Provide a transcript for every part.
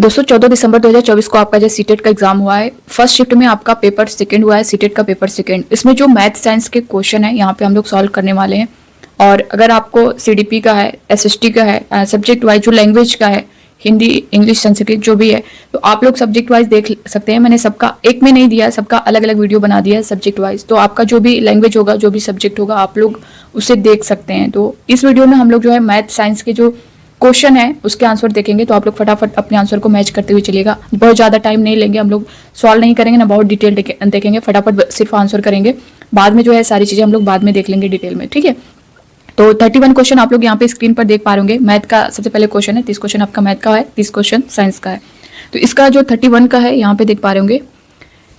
दोस्तों 14 दिसंबर 2024 को आपका जो सीटेट का एग्जाम हुआ है, फर्स्ट शिफ्ट में आपका पेपर सेकंड हुआ है, सीटेट का पेपर सेकंड। इसमें जो मैथ साइंस के क्वेश्चन है यहाँ पे हम लोग सॉल्व करने वाले हैं। और अगर आपको सीडीपी का है, एसएसटी का है, सब्जेक्ट वाइज जो लैंग्वेज का है, हिंदी, इंग्लिश, संस्कृत जो भी है, तो आप लोग सब्जेक्ट वाइज देख सकते हैं। मैंने सबका एक में नहीं दिया है, सबका अलग अलग वीडियो बना दिया है सब्जेक्ट वाइज। तो आपका जो भी लैंग्वेज होगा, जो भी सब्जेक्ट होगा, आप लोग उसे देख सकते हैं। तो इस वीडियो में हम लोग जो है मैथ साइंस के जो क्वेश्चन है उसके आंसर देखेंगे। तो आप लोग फटाफट अपने आंसर को मैच करते हुए चलिएगा। बहुत ज़्यादा टाइम नहीं लेंगे, हम लोग सॉल्व नहीं करेंगे ना, बहुत डिटेल देखेंगे, फटाफट सिर्फ आंसर करेंगे। बाद में जो है सारी चीज़ें हम लोग बाद में देख लेंगे डिटेल में, ठीक है। तो 31 क्वेश्चन आप लोग यहाँ पे स्क्रीन पर देख पा रहे होंगे। मैथ का सबसे पहले क्वेश्चन है, 30 क्वेश्चन आपका मैथ का है, 30 क्वेश्चन साइंस का है। तो इसका जो 31 का है यहाँ पे देख पा रहे होंगे।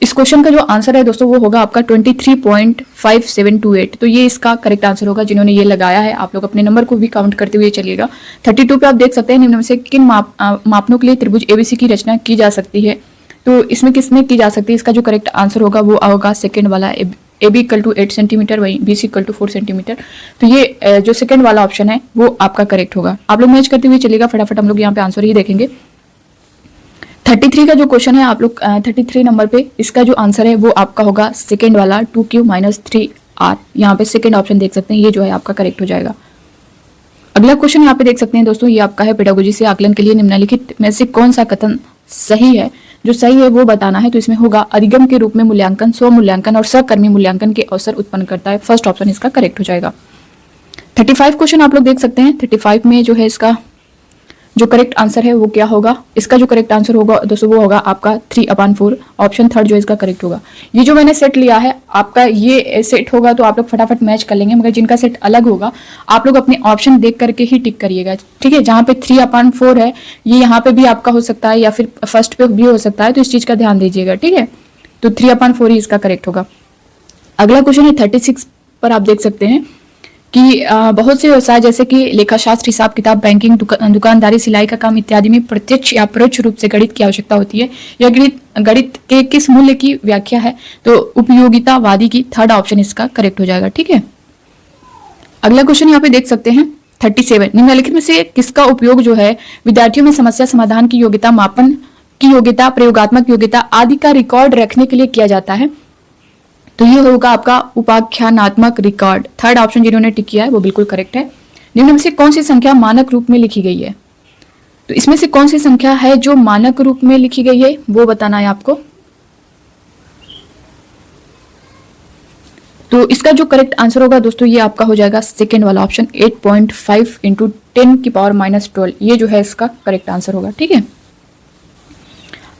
इस क्वेश्चन का जो आंसर है दोस्तों वो होगा आपका 23.5728। तो ये इसका करेक्ट आंसर होगा जिन्होंने ये लगाया है। आप लोग अपने नंबर को भी काउंट करते हुए चलिएगा। 32 पे आप देख सकते हैं, निम्न में से किन मापनों के लिए त्रिभुज एबीसी की रचना की जा सकती है। तो इसमें किसमें की जा सकती है, इसका जो करेक्ट आंसर होगा वो होगा सेकेंड वाला, AB इक्वल टू 8 सेंटीमीटर, वही BC इक्वल टू 4 सेंटीमीटर। तो ये जो सेकेंड वाला ऑप्शन है वो आपका करेक्ट होगा। आप लोग मैच करते हुए चलिएगा, फटाफट हम लोग यहाँ पे आंसर ही देखेंगे। 33 का जो क्वेश्चन है आप लोग 33 नंबर पे, इसका जो आंसर है वो आपका होगा सेकेंड वाला 2Q - 3R। यहाँ पे सेकेंड ऑप्शन देख सकते हैं, ये जो है आपका करेक्ट हो जाएगा। अगला क्वेश्चन यहाँ पे देख सकते हैं दोस्तों, ये आपका है पेडागोजी से आकलन के लिए निम्नलिखित में से कौन सा कथन सही है। जो सही है वो बताना है। तो इसमें होगा अधिगम के रूप में मूल्यांकन, स्व मूल्यांकन और सहकर्मी मूल्यांकन के अवसर उत्पन्न करता है। फर्स्ट ऑप्शन इसका करेक्ट हो जाएगा। 35 क्वेश्चन आप लोग देख सकते हैं। 35 में जो है इसका जो करेक्ट आंसर है वो क्या होगा। इसका जो करेक्ट आंसर होगा दोस्तों वो होगा आपका 3/4। ऑप्शन थर्ड जो इसका करेक्ट होगा। ये जो मैंने सेट लिया है आपका, ये सेट होगा तो आप लोग फटाफट मैच कर लेंगे। मगर जिनका सेट अलग होगा आप लोग अपने ऑप्शन देख करके ही टिक करिएगा, ठीक है। जहाँ पे 3/4 है ये यहाँ पे भी आपका हो सकता है या फिर फर्स्ट पे भी हो सकता है, तो इस चीज का ध्यान दीजिएगा, ठीक है। तो 3/4 ही इसका करेक्ट होगा। अगला क्वेश्चन है 36 पर आप देख सकते हैं कि बहुत से व्यवसाय जैसे कि लेखाशास्त्र, हिसाब किताब, बैंकिंग, दुकानदारी, सिलाई का काम इत्यादि में प्रत्यक्ष या परोक्ष रूप से गणित की आवश्यकता होती है। यह गणित के किस मूल्य की व्याख्या है। तो उपयोगितावादी की, थर्ड ऑप्शन इसका करेक्ट हो जाएगा, ठीक है। अगला क्वेश्चन यहाँ पे देख सकते हैं 37, निम्नलिखित में से किसका उपयोग जो है विद्यार्थियों में समस्या समाधान की योग्यता, मापन की योग्यता, प्रयोगात्मक योग्यता आदि का रिकॉर्ड रखने के लिए किया जाता है। तो ये होगा आपका उपाख्यानात्मक रिकॉर्ड। थर्ड ऑप्शन जिन्होंने टिक किया है वो बिल्कुल करेक्ट है। निम्न में से कौन सी संख्या मानक रूप में लिखी गई है। तो इसमें से कौन सी संख्या है जो मानक रूप में लिखी गई है वो बताना है आपको। तो इसका जो करेक्ट आंसर होगा दोस्तों ये आपका हो जाएगा सेकेंड वाला ऑप्शन 8.5 × 10⁻12। ये जो है इसका करेक्ट आंसर होगा, ठीक है।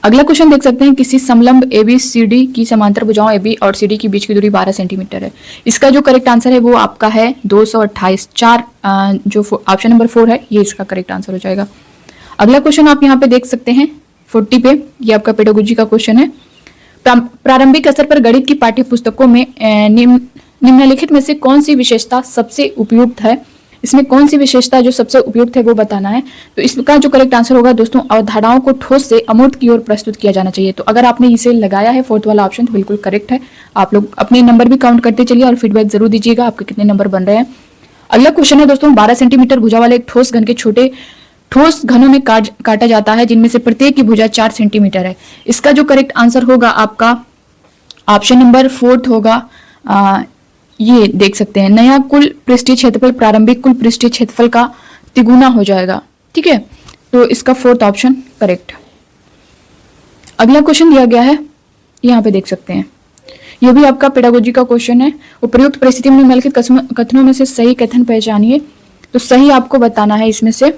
अगला क्वेश्चन देख सकते हैं, किसी समलंब ABCD की समांतर भुजाओं AB और CD के बीच की दूरी 12 सेंटीमीटर है। इसका जो करेक्ट आंसर है वो आपका है 228। जो ऑप्शन नंबर 4 है ये इसका करेक्ट आंसर हो जाएगा। अगला क्वेश्चन आप यहाँ पे देख सकते हैं 40 पे, ये आपका पेडागोजी का क्वेश्चन है। प्रारंभिक स्तर पर गणित की पाठ्य पुस्तकों में निम्नलिखित में से कौन सी विशेषता सबसे उपयुक्त है। इसमें कौन सी विशेषता जो सबसे उपयुक्त है वो बताना है। तो इसका जो करेक्ट आंसर होगा दोस्तों, अवधारणाओं को ठोस से अमूर्त की ओर प्रस्तुत किया जाना चाहिए। तो अगर आपने इसे लगाया है फोर्थ वाला ऑप्शन तो बिल्कुल करेक्ट है। आप लोग अपने नंबर भी काउंट करते चलिए और फीडबैक जरूर दीजिएगा आपके कितने नंबर बन रहे हैं। अगला क्वेश्चन है दोस्तों, 12 सेंटीमीटर भुजा वाले एक ठोस घन के छोटे ठोस घनों में काटा जाता है जिनमें से प्रत्येक की भुजा 4 सेंटीमीटर है। इसका जो करेक्ट आंसर होगा आपका ऑप्शन नंबर 4 होगा। ये देख सकते हैं, नया कुल पृष्ठीय क्षेत्रफल प्रारंभिक कुल पृष्ठीय क्षेत्रफल का तिगुना हो जाएगा, ठीक है। तो इसका फोर्थ ऑप्शन करेक्ट। अगला क्वेश्चन दिया गया है, यहाँ पे देख सकते हैं, ये भी आपका पेडागोजी का क्वेश्चन है। उपयुक्त परिस्थिति में निम्नलिखित कथनों में से सही कथन पहचानिए। तो सही आपको बताना है इसमें से।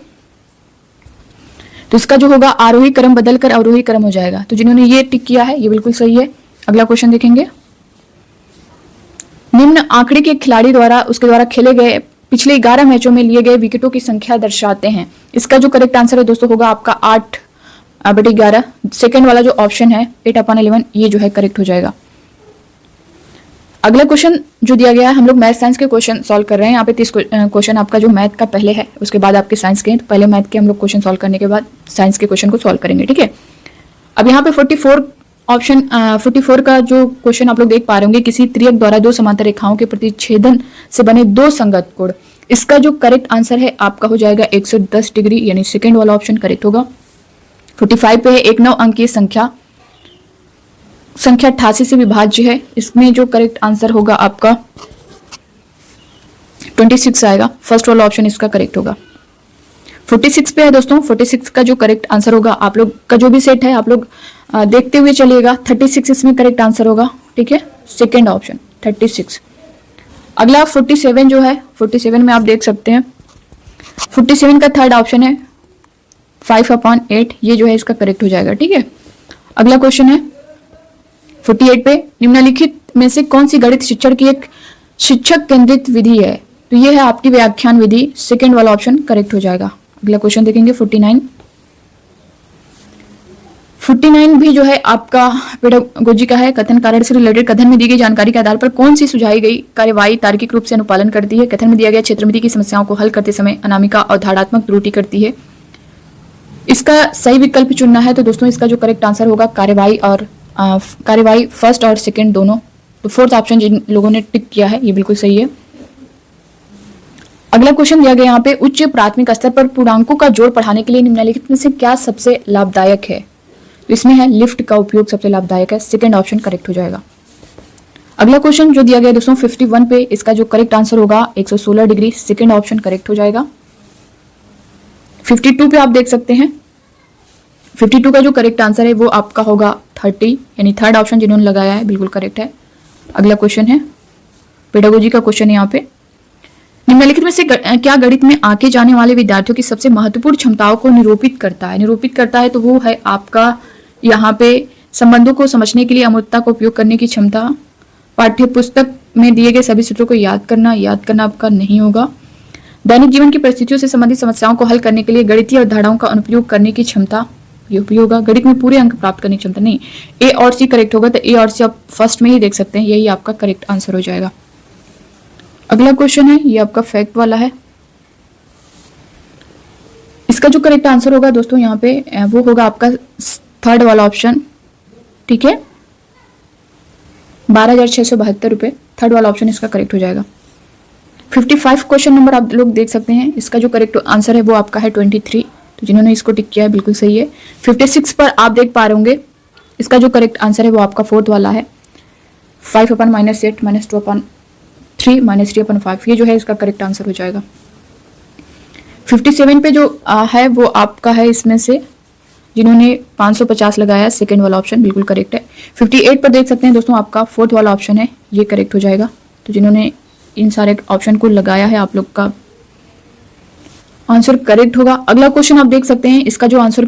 तो इसका जो होगा आरोही क्रम बदलकर अवरोही क्रम हो जाएगा। तो जिन्होंने ये टिक किया है ये बिल्कुल सही है। अगला क्वेश्चन देखेंगे, निम्न आंकड़े के खिलाड़ी द्वारा उसके द्वारा खेले गए पिछले 11 मैचों में लिए गए विकेटों की संख्या दर्शाते हैं। इसका जो करेक्ट आंसर है दोस्तों होगा आपका 8/11। सेकेंड वाला जो ऑप्शन है 8/11 ये जो है करेक्ट हो जाएगा। अगला क्वेश्चन जो दिया गया है, हम लोग मैथ साइंस के क्वेश्चन सॉल्व कर रहे हैं। यहाँ पे 30 क्वेश्चन आपका जो मैथ का पहले है उसके बाद आपके साइंस के। तो पहले मैथ के हम लोग क्वेश्चन सॉल्व करने के बाद साइंस के क्वेश्चन को सॉल्व करेंगे, ठीक है। अब यहाँ पे 44 का जो क्वेश्चन आप लोग देख पा रहे होंगे, किसी त्रियक द्वारा दो समांतर रेखाओं के प्रतिच्छेदन से बने दो संगत कोण। इसका जो करेक्ट आंसर है आपका हो जाएगा 110 डिग्री, यानी सेकेंड वाला ऑप्शन करेक्ट होगा। 45 पे है एक 9 अंकीय संख्या 88 से विभाज्य है। इसमें जो करेक्ट आंसर होगा आपका 26 आएगा। फर्स्ट वाला ऑप्शन इसका करेक्ट होगा। 46 पे है दोस्तों, 46 का जो करेक्ट आंसर होगा, आप लोग का जो भी सेट है आप लोग देखते हुए चलिएगा। 36 इसमें करेक्ट आंसर होगा, ठीक है, सेकेंड ऑप्शन 36। अगला 47 जो है, 47 में आप देख सकते हैं 47 का थर्ड ऑप्शन है 5/8, ये जो है इसका करेक्ट हो जाएगा, ठीक है। अगला क्वेश्चन है 48 पे, निम्नलिखित में से कौन सी गणित शिक्षण की एक शिक्षक केंद्रित विधि है? तो ये है आपकी व्याख्यान विधि, सेकेंड वाला ऑप्शन करेक्ट हो जाएगा। अगला क्वेश्चन देखेंगे 49 भी जो है आपका पेडागोजी का है। कथन कारण से रिलेटेड कथन में दी गई जानकारी के आधार पर कौन सी सुझाई गई कार्यवाही तार्किक रूप से अनुपालन करती है? कथन में दिया गया क्षेत्रमिति की समस्याओं को हल करते समय अनामिका अवधारणात्मक त्रुटि करती है। इसका सही विकल्प चुनना है। तो दोस्तों इसका जो करेक्ट आंसर होगा कार्यवाही फर्स्ट और सेकेंड दोनों। तो फोर्थ ऑप्शन जिन लोगों ने टिक किया है ये बिल्कुल सही है। अगला क्वेश्चन दिया गया यहाँ पे, उच्च प्राथमिक स्तर पर पूर्णांकों का जोड़ पढ़ाने के लिए निम्नलिखित में से क्या सबसे लाभदायक है? तो इसमें है लिफ्ट का उपयोग सबसे लाभदायक है, सेकेंड ऑप्शन करेक्ट हो जाएगा। अगला क्वेश्चन जो दिया गया दोस्तों 51 पे, इसका जो करेक्ट आंसर होगा 116 डिग्री, सेकेंड ऑप्शन करेक्ट हो जाएगा। 52 पे आप देख सकते हैं 52 का जो करेक्ट आंसर है वो आपका होगा 30, यानी थर्ड ऑप्शन जिन्होंने लगाया है बिल्कुल करेक्ट है। अगला क्वेश्चन है पेडागोजी का क्वेश्चन है यहाँ पे, निम्नलिखित में से क्या गणित में आके जाने वाले विद्यार्थियों की सबसे महत्वपूर्ण क्षमताओं को निरूपित करता है? निरूपित करता है तो वो है आपका यहाँ पे संबंधों को समझने के लिए अमूर्तता का उपयोग करने की क्षमता, पाठ्य पुस्तक में दिए गए सभी सूत्रों को याद करना आपका नहीं होगा, दैनिक जीवन की परिस्थितियों से संबंधित समस्याओं को हल करने के लिए गणितीय अवधारणाओं का अनुप्रयोग करने की क्षमता, ये भी होगा। गणित में पूरे अंक प्राप्त करने की क्षमता नहीं। ए और सी करेक्ट होगा, तो ए और सी आप फर्स्ट में ही देख सकते हैं, यही आपका करेक्ट आंसर हो जाएगा। अगला क्वेश्चन है ये आपका फैक्ट वाला है। इसका जो करेक्ट आंसर होगा दोस्तों यहाँ पे वो होगा आपका थर्ड वाला ऑप्शन, ठीक है, 12,672 रुपए, थर्ड वाला ऑप्शन इसका करेक्ट हो जाएगा। 55 क्वेश्चन नंबर आप लोग देख सकते हैं, इसका जो करेक्ट आंसर है वो आपका है 23, तो जिन्होंने इसको टिक किया है बिल्कुल सही है। 56 पर आप देख पा रहे होंगे, इसका जो करेक्ट आंसर है वो आपका फोर्थ वाला है 5/-8 -2/3 -3/5, ये जो है इसका करेक्ट आंसर हो जाएगा। 57 पे जो है वो आपका है इसमें से जिन्होंने 550 लगाया, सेकेंड वाला ऑप्शन बिल्कुल करेक्ट है। 58 पर देख सकते हैं दोस्तों आपका फोर्थ वाला ऑप्शन है, ये करेक्ट हो जाएगा। तो जिन्होंने इन सारे ऑप्शन को लगाया है आप लोग का आंसर करेक्ट होगा। अगला क्वेश्चन आप देख सकते हैं, इसका जो आंसर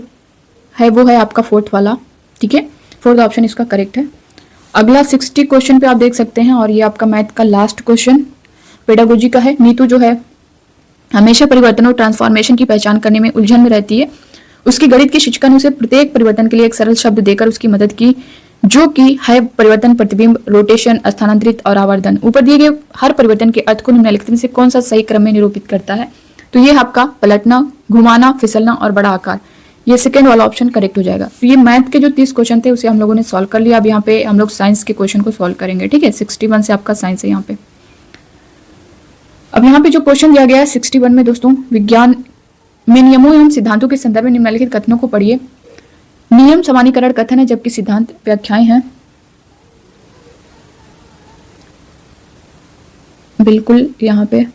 है वो है आपका फोर्थ वाला, ठीक है, फोर्थ ऑप्शन इसका करेक्ट है। अगला 60 क्वेश्चन पे आप देख सकते हैं, और ये आपका मैथ का लास्ट क्वेश्चन पेडागोजी का है। नीतू जो है हमेशा परिवर्तन और ट्रांसफॉर्मेशन की पहचान करने में उलझन में रहती है। उसकी गणित की शिक्षिका ने उसे प्रत्येक परिवर्तन के लिए एक सरल शब्द देकर उसकी मदद की, जो कि है परिवर्तन, प्रतिबिंब, रोटेशन, स्थानांतरित और आवर्धन। ऊपर दिए गए हर परिवर्तन के अर्थ को निम्नलिखित में से कौन सा सही क्रम में निरूपित करता है? तो ये आपका पलटना, घुमाना, फिसलना और बड़ा आकार, ये सेकेंड वाला ऑप्शन करेक्ट हो जाएगा। तो ये मैथ के जो 30 क्वेश्चन थे उसे हम लोगों ने सॉल्व कर लिया। अब यहाँ पे हम लोग साइंस के क्वेश्चन को सॉल्व करेंगे, ठीक है। 61 से आपका साइंस है यहाँ पे। अब यहाँ पे जो क्वेश्चन दिया गया है 61 में दोस्तों, विज्ञान में नियमों एवं सिद्धांतों के संदर्भ में निम्नलिखित कथनों को पढ़िए। नियम सामान्यीकरण कथन है, जबकि सिद्धांत व्याख्याएं हैं। बिल्कुल यहाँ पे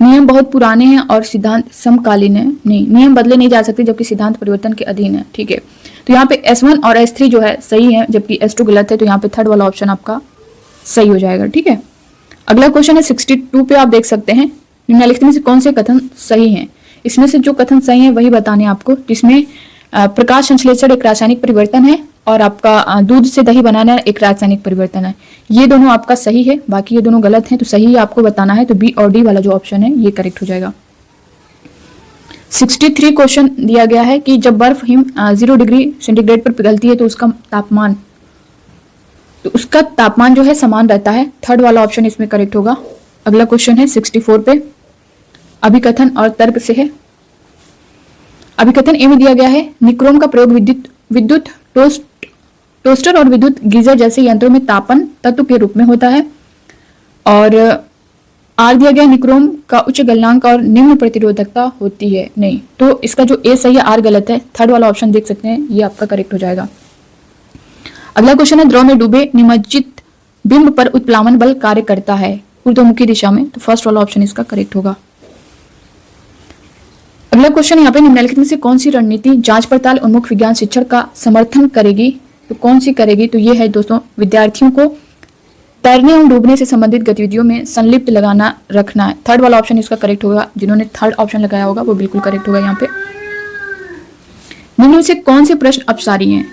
नियम बहुत पुराने हैं और सिद्धांत समकालीन है। नहीं, नियम बदले नहीं जा सकते जबकि सिद्धांत परिवर्तन के अधीन है, ठीक है। तो यहाँ पे S1 और S3 जो है सही है, जबकि S2 गलत है। तो यहाँ पे थर्ड वाला ऑप्शन आपका सही हो जाएगा, ठीक है। अगला क्वेश्चन है 62 पे आप देख सकते हैं, निम्नलिखित में से कौन से कथन सही हैं? इसमें से जो कथन सही है वही बताने आपको, जिसमें प्रकाश संश्लेषण एक रासायनिक परिवर्तन है और आपका दूध से दही बनाना एक रासायनिक परिवर्तन है। ये दोनों आपका सही है, बाकी ये दोनों गलत हैं। तो सही आपको बताना है, तो बी और डी वाला जो ऑप्शन है ये करेक्ट हो जाएगा। 63 क्वेश्चन दिया गया है कि जब बर्फ हिम 0 डिग्री सेंटीग्रेड पर पिघलती है तो उसका तापमान जो है समान रहता है। थर्ड वाला ऑप्शन इसमें करेक्ट होगा। अगला क्वेश्चन है 64 पे, अभिकथन और तर्क से है। अभिकथन ए में दिया गया है, निक्रोम का प्रयोग विद्युत टोस्टर और विद्युत गीजर जैसे यंत्रों में तापन तत्व के रूप में होता है। और आर दिया गया निक्रोम का उच्च गलनांक और निम्न प्रतिरोधकता होती है, नहीं। तो इसका जो ए सही है, आर गलत है। थर्ड वाला ऑप्शन देख सकते हैं, ये आपका करेक्ट हो जाएगा। अगला क्वेश्चन है, द्रव में डूबे निमज्जित बिंब पर उत्प्लावन बल कार्य करता है ऊर्ध्वमुखी दिशा में, तो फर्स्ट वाला ऑप्शन इसका करेक्ट होगा। अगला क्वेश्चन यहाँ पे, निम्नलिखित में से कौन सी रणनीति जांच पड़ताल उन्मुख विज्ञान शिक्षण का समर्थन करेगी, तो कौन सी करेगी, तो ये है दोस्तों, विद्यार्थियों को तैरने और डूबने से संबंधित गतिविधियों में संलिप्त लगाना रखना है। थर्ड वाला ऑप्शन इसका करेक्ट होगा। जिन्होंने थर्ड ऑप्शन लगाया होगा वो बिल्कुल करेक्ट होगा। यहाँ पे निम्न में से कौन से प्रश्न अपसारी हैं,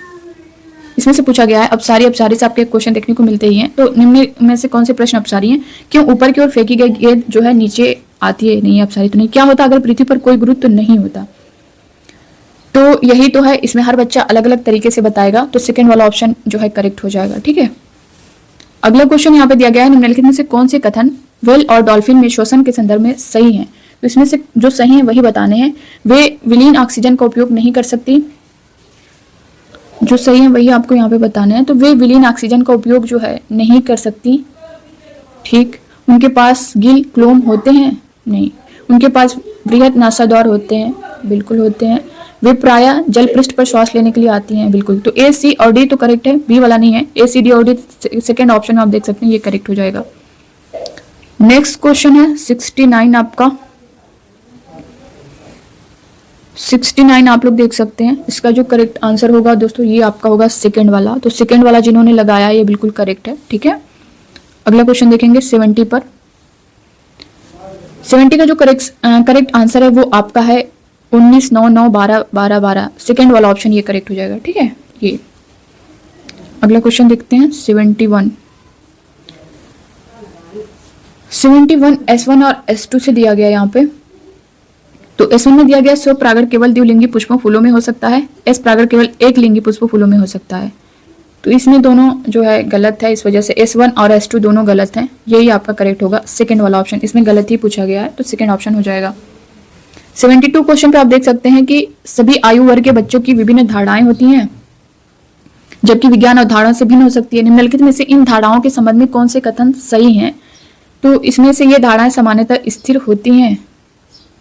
इसमें से पूछा गया है। अपसारी से आपके क्वेश्चन देखने को मिलते ही हैं। तो निम्न में से कौन से प्रश्न अपसारी हैं? क्यों ऊपर की ओर फेंकी गई गेंद जो है नीचे आती है? नहीं, अपसारी तो नहीं। क्या होता अगर पृथ्वी पर कोई गुरुत्व नहीं होता? तो यही तो है, इसमें हर बच्चा अलग अलग तरीके से बताएगा, तो सेकंड वाला ऑप्शन जो है करेक्ट हो जाएगा। ठीक है, अगला क्वेश्चन यहाँ पे दिया गया है, निम्नलिखित में से कौन से कथन व्हेल और डॉल्फिन में श्वसन के संदर्भ में सही हैं? तो इसमें से जो सही है वही बताने हैं। वे विलीन ऑक्सीजन का उपयोग नहीं कर सकती, जो सही है वही आपको यहाँ पे बताना है। तो वे विलीन ऑक्सीजन का उपयोग जो है नहीं कर सकती। ठीक, उनके पास गिल क्लोम होते हैं? नहीं। उनके पास बृहद नासाद्वार होते हैं? बिल्कुल होते हैं। वे प्रायः जल पृष्ठ पर श्वास लेने के लिए आती हैं? बिल्कुल। तो ए, सी और डी तो करेक्ट है, बी वाला नहीं है। ए, सी, डी और डी सेकेंड ऑप्शन में आप देख सकते हैं, ये करेक्ट हो जाएगा। नेक्स्ट क्वेश्चन है 69 आपका। 69 आप लोग देख सकते हैं, इसका जो करेक्ट आंसर होगा दोस्तों ये आपका होगा सेकंड वाला। तो सेकंड वाला जिन्होंने लगाया ये बिल्कुल करेक्ट है। ठीक है, अगला क्वेश्चन देखेंगे 70 पर। 70 का जो करेक्ट आंसर है वो आपका है 19, 9, 9, 12, 12, 12। सेकेंड वाला ऑप्शन ये करेक्ट हो जाएगा। ठीक है, ये अगला क्वेश्चन देखते हैं 71। 71 S1 और S2 से दिया गया यहाँ पे। तो S1 में दिया गया स्व परागण केवल द्विलिंगी पुष्पों फूलों में हो सकता है, S परागण केवल एक लिंगी पुष्पों फूलों में हो सकता है। तो इसमें दोनों जो है गलत है, इस वजह से S1 और S2 दोनों गलत हैं। यही आपका करेक्ट होगा, सेकंड वाला ऑप्शन। इसमें गलत ही पूछा गया है, तो सेकंड ऑप्शन हो जाएगा। 72 क्वेश्चन पे आप देख सकते हैं कि सभी आयु वर्ग के बच्चों की विभिन्न धारणाएं होती हैं, जबकि विज्ञान अवधारणाओं से भिन्न हो सकती है। निम्नलिखित में से इन धारणाओं के संबंध में कौन से कथन सही हैं? तो इसमें से ये धारणाएं सामान्यतः स्थिर होती हैं?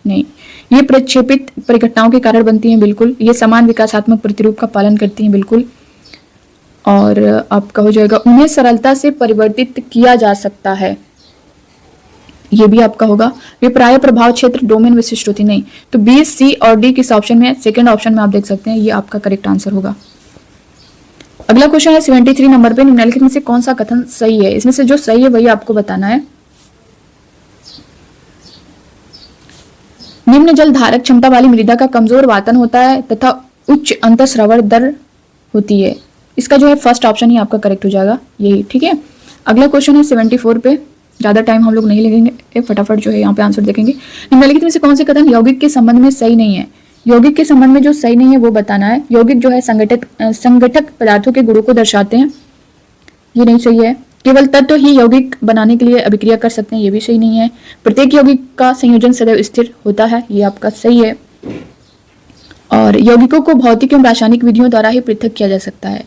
नहीं। ये प्रक्षेपित परिघटनाओं के कारण बनती हैं? बिल्कुल। ये समान विकासात्मक प्रतिरूप का पालन करती हैं? बिल्कुल। और आपका हो जाएगा उन्हें सरलता से परिवर्तित किया जा सकता है, ये भी आपका होगा। वे प्राय प्रभाव क्षेत्र डोमेन विशिष्ट होती नहीं। तो बी, सी और डी किस ऑप्शन में? सेकंड ऑप्शन में आप देख सकते हैं, ये आपका करेक्ट आंसर होगा। अगला क्वेश्चन है 73 नंबर पे, निम्नलिखित में से कौन सा कथन सही है? इसमें से जो सही है वही आपको बताना है। निम्न जल धारक क्षमता वाली मृदा का कमजोर वातन होता है तथा उच्च अंतःस्रवण दर होती है। इसका जो है फर्स्ट ऑप्शन ही आपका करेक्ट हो जाएगा, यही। ठीक है, अगला क्वेश्चन है 74 पे। ज्यादा टाइम हम लोग नहीं लगेंगे, फटाफट जो है यहाँ पे आंसर देखेंगे। निम्नलिखित में से कौन से कथन यौगिक के संबंध में सही नहीं है? यौगिक के संबंध में जो सही नहीं है वो बताना है। यौगिक जो है संगठक पदार्थों के गुणों को दर्शाते हैं, ये नहीं सही है। केवल तत्व ही यौगिक बनाने के लिए अभिक्रिया कर सकते हैं, ये भी सही नहीं है। प्रत्येक यौगिक का संयोजन सदैव स्थिर होता है, ये आपका सही है। और यौगिकों को भौतिक एवं रासायनिक विधियों द्वारा ही पृथक किया जा सकता है,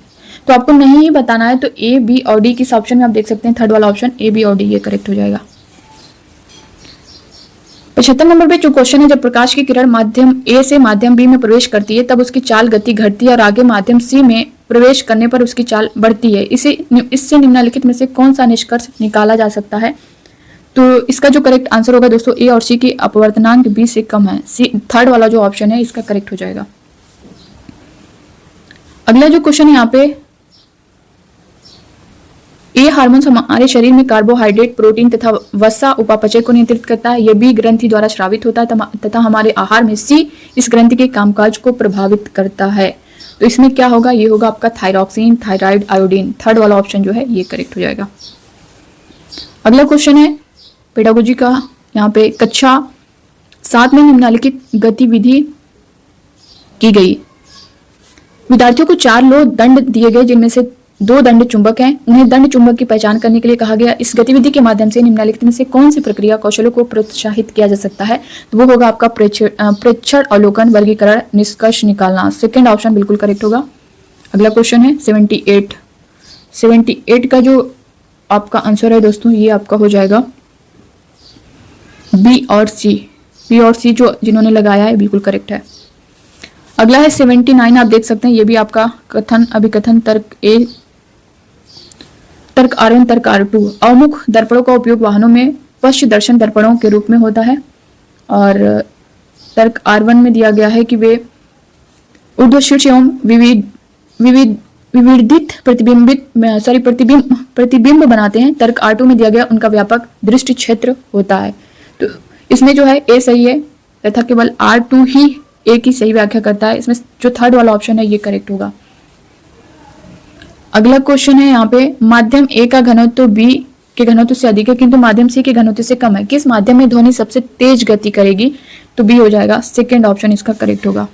तो आपको नहीं ही बताना है। तो ए, बी और डी किस ऑप्शन में आप देख सकते हैं, थर्ड वाला ऑप्शन ए, बी और डी, ये करेक्ट हो जाएगा। 75 नंबर पे जो क्वेश्चन है, जब प्रकाश की किरण माध्यम ए से माध्यम बी में प्रवेश करती है तब उसकी चाल गति घटती है और आगे माध्यम सी में प्रवेश करने पर उसकी चाल बढ़ती है। इससे निम्नलिखित में से कौन सा निष्कर्ष निकाला जा सकता है? तो इसका जो करेक्ट आंसर होगा दोस्तों, ए और सी की अपवर्तनांक बी से कम है। सी थर्ड वाला जो ऑप्शन है इसका करेक्ट हो जाएगा। अगला जो क्वेश्चन यहाँ पे, ए हार्मोन्स हमारे शरीर में कार्बोहाइड्रेट, प्रोटीन तथा वसा उपापचय को नियंत्रित करता है। यह बी ग्रंथि द्वारा स्रावित होता है तथा हमारे आहार में सी इस ग्रंथि के कामकाज को प्रभावित करता है। तो इसमें क्या होगा? ये होगा आपका थायरॉक्सिन, थायराइड, आयोडीन। थर्ड वाला ऑप्शन जो है ये करेक्ट हो जाएगा। अगला क्वेश्चन है पेडागोजी का, यहाँ पे कक्षा 7 में निम्नलिखित गतिविधि की गई। विद्यार्थियों को 4 लो दंड दिए गए, जिनमें से 2 दंड चुंबक हैं। उन्हें दंड चुंबक की पहचान करने के लिए कहा गया। इस गतिविधि के माध्यम से निम्नलिखित में से कौन सी प्रक्रिया कौशलों को प्रोत्साहित किया जा सकता है? तो वो होगा आपका प्रेक्षण, अवलोकन, वर्गीकरण, निष्कर्ष निकालना। सेकंड ऑप्शन बिल्कुल करेक्ट होगा। अगला क्वेश्चन है 78 का जो आपका आंसर है दोस्तों, ये आपका हो जाएगा बी और सी जो जिन्होंने लगाया है बिल्कुल करेक्ट है। अगला है 79, आप देख सकते हैं, ये भी आपका कथन अभिकथन तर्क ए, तर्क R1, तर्क R2। अवमुख दर्पणों का उपयोग वाहनों में पश्च दर्शन दर्पणों के रूप में होता है। और तर्क R1 में दिया गया है कि वे ऊर्ध्वशीर्ष एवं विविधित प्रतिबिंब बनाते हैं। तर्क R2 में दिया गया उनका व्यापक दृष्टि क्षेत्र होता है। तो इसमें जो है ए सही है तथा केवल R2 ही ए की सही व्याख्या करता है। इसमें जो थर्ड वाला ऑप्शन है ये करेक्ट होगा। अगला क्वेश्चन है यहाँ पे, माध्यम ए का घनत्व बी के घनत्व से अधिक है किंतु माध्यम सी के घनत्व से कम है, किस माध्यम में ध्वनि सबसे तेज गति करेगी? तो बी हो जाएगा, सेकेंड ऑप्शन इसका करेक्ट होगा।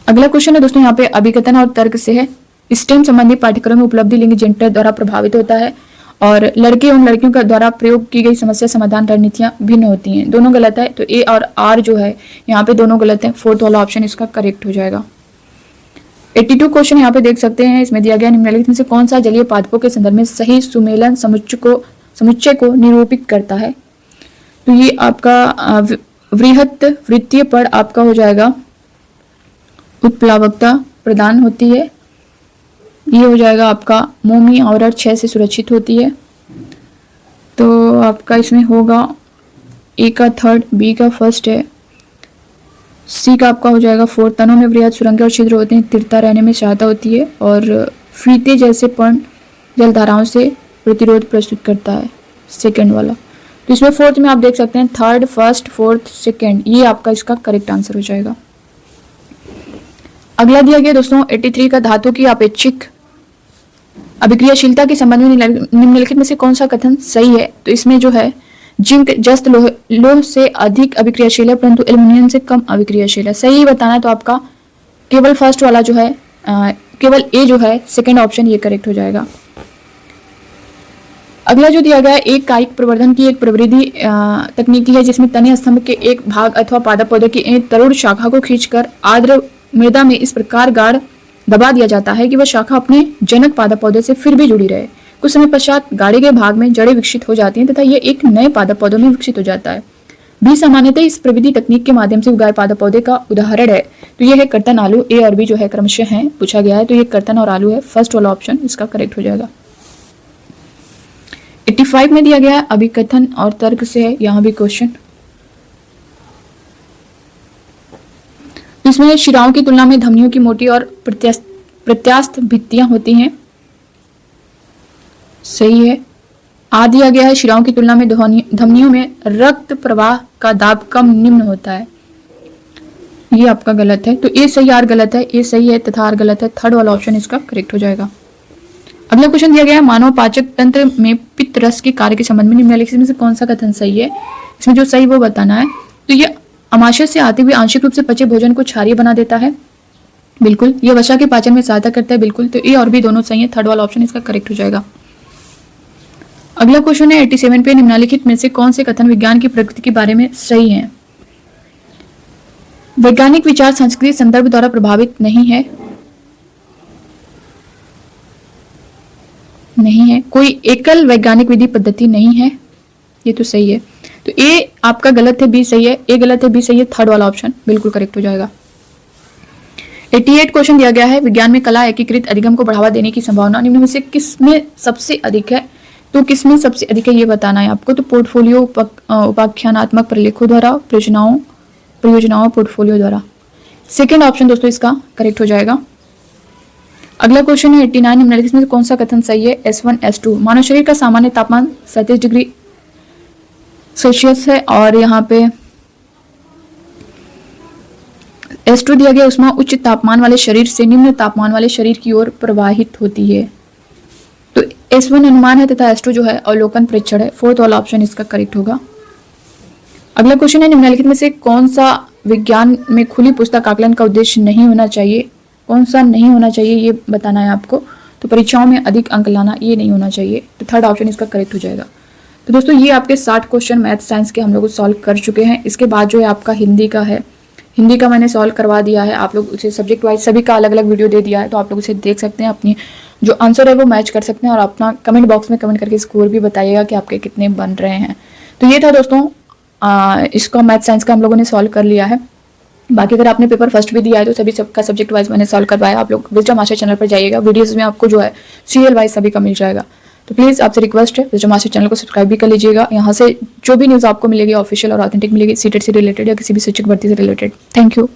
अगला क्वेश्चन है दोस्तों यहाँ पे अभिकथन और तर्क से है। स्टेम संबंधी पाठ्यक्रम में उपलब्धि लिंग जेंडर द्वारा प्रभावित होता है और लड़के एवं लड़कियों का द्वारा प्रयोग की गई समस्या समाधान रणनीतियां भिन्न होती हैं। दोनों गलत है, तो ए और आर जो है यहाँ पे दोनों गलत है। फोर्थ वाला ऑप्शन इसका करेक्ट हो जाएगा। 82 क्वेश्चन यहाँ पे देख सकते हैं, इसमें दिया गया निम्नलिखित में से कौन सा जलीय पादपों के संदर्भ में सही सुमेलन समुच्चय को निरूपित करता है? तो ये आपका वृहत वृत्तीय पड़ आपका हो जाएगा उत्प्लावकता प्रदान होती है। ये हो जाएगा आपका मोमी आवरण 6 से सुरक्षित होती है। तो आपका इसमें होगा ए का थर्ड, बी का फर्स्ट है, सी का आपका हो जाएगा फोर्थ। तनों में वृहद सुरंगें और छिद्र होते हैं, स्थिरता रहने में सहायता होती है और फीते जैसे पर्ण जलधाराओं से प्रतिरोध प्रस्तुत करता है, सेकेंड वाला। तो इसमें फोर्थ में आप देख सकते हैं थर्ड, फर्स्ट, फोर्थ, सेकेंड, ये आपका इसका करेक्ट आंसर हो जाएगा। अगला दिया गया दोस्तों 83 का धातु की अपेक्षिक अभिक्रियाशीलता के संबंध में निम्नलिखित में से कौन सा कथन सही है? तो इसमें जो है जिंक जस्त लोह से अधिक अभिक्रियाशील है परंतु एल्युमिनियम से कम अभिक्रियाशील है। सही बताना है तो आपका केवल फर्स्ट वाला जो है केवल ए जो है सेकंड ऑप्शन ये करेक्ट हो जाएगा। अगला जो दिया गया है एक कायिक प्रवर्धन की एक प्रवृत्ति तकनीकी है जिसमें तने स्तंभ के एक भाग अथवा पादप पौधे की एक तरुण शाखा को खींचकर आर्द्र मृदा में इस प्रकार गाढ़ दबा दिया जाता है कि वह शाखा अपने जनक पादप पौधे से फिर भी जुड़ी रहे। कुछ समय पश्चात गाढ़े के भाग में जड़ें विकसित हो जाती हैं तथा यह एक नए पादप पौधों में विकसित हो जाता है। बी सामान्यतः इस प्रविधि तकनीक के माध्यम से उगाए पादप पौधे का उदाहरण है। तो यह है कर्तन आलू। ए और बी जो है क्रमशः है पूछा गया है, तो ये कर्तन और आलू है। फर्स्ट वाला ऑप्शन इसका करेक्ट हो जाएगा। 85 में दिया गया अभिकथन और तर्क से है यहाँ भी क्वेश्चन। इसमें शिराओं की तुलना में धमनियों की मोटी और प्रत्यास्थ भित्तियां होती हैं, सही है। आ दिया गया है शिराओं की तुलना में धमनियों में रक्त प्रवाह का दाब कम निम्न होता है, ये आपका गलत है। तो ए सही आर गलत है, ए सही है तथा आर गलत है। थर्ड वाला ऑप्शन इसका करेक्ट हो जाएगा। अगला क्वेश्चन दिया गया है मानव पाचक तंत्र में पित्त रस के कार्य के संबंध में निम्नलिखित में से कौन सा कथन सही है? इसमें जो सही वो बताना है। तो ये अमाशय से आते हुए आंशिक रूप से पचे भोजन को क्षारीय बना देता है, बिल्कुल। ये वसा के पाचन में सहायता करता है, बिल्कुल। तो ए और बी दोनों सही है। थर्ड वाला ऑप्शन इसका करेक्ट हो जाएगा। अगला क्वेश्चन है 87 पे, निम्नलिखित में से कौन से कथन विज्ञान की प्रकृति के बारे में सही है? वैज्ञानिक विचार सांस्कृतिक संदर्भ द्वारा प्रभावित नहीं है, नहीं है। कोई एकल वैज्ञानिक विधि पद्धति नहीं है, ये तो सही है। तो ए आपका गलत है, बी सही है। ए गलत है, बी सही है। थर्ड वाला ऑप्शन बिल्कुल करेक्ट हो जाएगा। 88 क्वेश्चन दिया गया है विज्ञान में कला एकीकृत अधिगम को बढ़ावा देने की संभावना निम्न में से किसमें सबसे अधिक है? तो किसमें सबसे अधिक है ये बताना है आपको। तो पोर्टफोलियो उपाख्यानात्मक प्रलेखों द्वारा, परियोजनाओं पोर्टफोलियो द्वारा। सेकेंड ऑप्शन दोस्तों इसका करेक्ट हो जाएगा। अगला क्वेश्चन है 89, निम्नलिखित में कौन सा कथन सही है? S1 S2 मानव शरीर का सामान्य तापमान 37 डिग्री सेल्सियस है और यहाँ पे S2 दिया गया उष्मा उच्च तापमान वाले शरीर से निम्न तापमान वाले शरीर की ओर प्रवाहित होती है। तो S1 अनुमान है तथा S2 जो है अवलोकन प्रेक्षण है। फोर्थ वाला ऑप्शन इसका करेक्ट होगा। अगला क्वेश्चन है निम्नलिखित में से कौन सा विज्ञान में खुली पुस्तक आकलन का उद्देश्य नहीं होना चाहिए? कौन सा नहीं होना चाहिए ये बताना है आपको। तो परीक्षाओं में अधिक अंक लाना ये नहीं होना चाहिए, तो थर्ड ऑप्शन इसका करेक्ट हो जाएगा। तो दोस्तों ये आपके 60 क्वेश्चन मैथ साइंस के हम लोग सॉल्व कर चुके हैं। इसके बाद जो है आपका हिंदी का है, हिंदी का मैंने सॉल्व करवा दिया है। आप लोग उसे सब्जेक्ट वाइज सभी का अलग अलग वीडियो दे दिया है, तो आप लोग उसे देख सकते हैं, अपनी जो आंसर है वो मैच कर सकते हैं और अपना कमेंट बॉक्स में कमेंट करके स्कोर भी बताइएगा कि आपके कितने बन रहे हैं। तो ये था दोस्तों, इसका मैथ साइंस का हम लोगों ने सॉल्व कर लिया है। बाकी अगर आपने पेपर फर्स्ट भी दिया है तो सभी सबका सब्जेक्ट वाइज मैंने सॉल्व करवाया। आप लोग विजडम मास्टर चैनल पर जाइएगा, वीडियोस में आपको जो है सीरियल वाइज सभी का मिल जाएगा। तो प्लीज़ आपसे रिक्वेस्ट है, विजडम मास्टर चैनल को सब्सक्राइब भी कर लीजिएगा। यहाँ से जो भी न्यूज़ आपको मिलेगी ऑफिशियल और ऑथेंटिक मिलेगी, सीटेट से रिलेटेड या किसी भी शिक्षक भर्ती से रिलेटेड। Thank you.